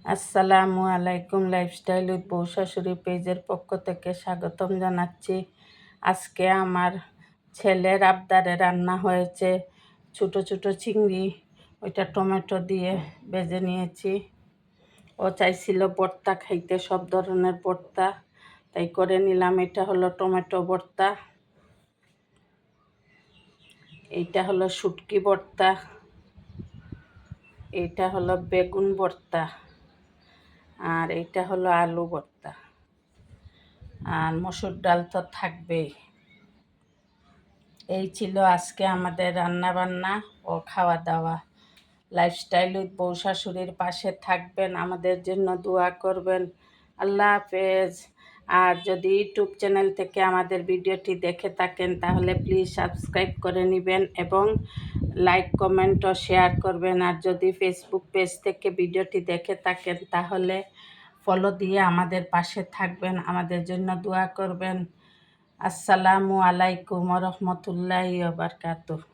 আসসালামু আলাইকুম, lifestyle with বউ শাশুড়ি পেজের পক্ষ থেকে স্বাগতম জানাচ্ছি। আজকে আমার ছেলের আবদারে রান্না হয়েছে ছোটো ছোটো চিংড়ি, ওইটা টমেটো দিয়ে ভেজে নিয়েছি। ও চাইছিল ভর্তা খাইতে, সব ধরনের ভর্তা, তাই করে নিলাম। এটা হলো টমেটো ভর্তা, এইটা হলো শুটকি ভর্তা, এইটা হলো বেগুন ভর্তা, আর এইটা হলো আলু ভর্তা। আর মসুর ডাল তো থাকবেই। এই ছিল আজকে আমাদের রান্না বান্না ও খাওয়া দাওয়া। লাইফস্টাইল উইথ বউ শাশুড়ির পাশে থাকবেন, আমাদের জন্য দোয়া করবেন। আল্লাহ হাফেজ। আর যদি ইউটিউব চ্যানেল থেকে আমাদের ভিডিওটি দেখে থাকেন তাহলে প্লিজ সাবস্ক্রাইব করে নেবেন এবং লাইক কমেন্ট ও শেয়ার করবেন। আর যদি ফেসবুক পেজ থেকে ভিডিওটি দেখে থাকেন তাহলে ফলো দিয়ে আমাদের পাশে থাকবেন, আমাদের জন্য দোয়া করবেন। আসসালামু আলাইকুম ওয়া রাহমাতুল্লাহি ওয়া বারাকাতুহু।